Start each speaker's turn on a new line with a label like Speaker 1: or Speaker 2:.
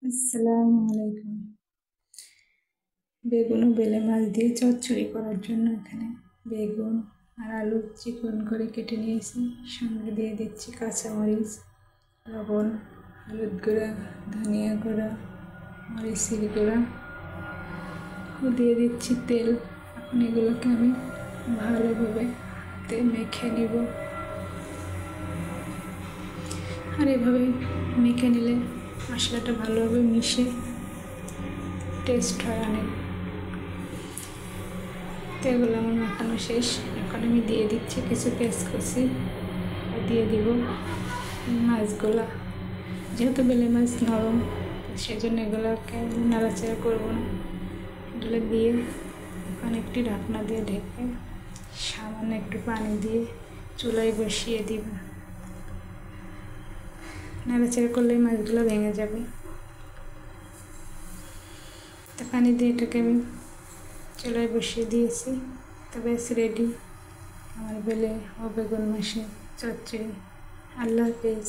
Speaker 1: আসসালামু আলাইকুম। বেগুন ও বেলে মাছ দিয়ে চচ্চড়ি করার জন্য এখানে বেগুন আর আলু চিকন করে কেটে নিয়েছি। সঙ্গে দিয়ে দিচ্ছি কাঁচামরিচ, লবণ, হলুদ গুঁড়া, ধনিয়া গুঁড়া, মরিচের গুঁড়া ও দিয়ে দিচ্ছি তেল। এখন এগুলোকে আমি ভালোভাবে হাতে মেখে নিব। আর এভাবে মেখে নিলে মশলাটা ভালোভাবে মিশে টেস্ট হয় অনেক। তো এগুলো আমার মাখানো শেষ। এখন আমি দিয়ে দিচ্ছি কিছু পেঁয়াজ কুচি, দিয়ে দিব মাছগুলা। যেহেতু বেলে মাছ নরম, সেই জন্য এগুলোকে নাড়াচাড়া করবো না। এগুলো দিয়ে এখন একটি ঢাকনা দিয়ে ঢেকে সামান্য একটু পানি দিয়ে চুলায় বসিয়ে দিব। নাড়াচাড়া করলে মাছগুলো ভেঙে যাবে। তো পানি দিয়ে এটাকে আমি চুলায় বসিয়ে দিয়েছি। তবে রেডি আমার বেলে ও বেগুন মাছের চচ্চড়ি। আল্লাহ হাফেজ।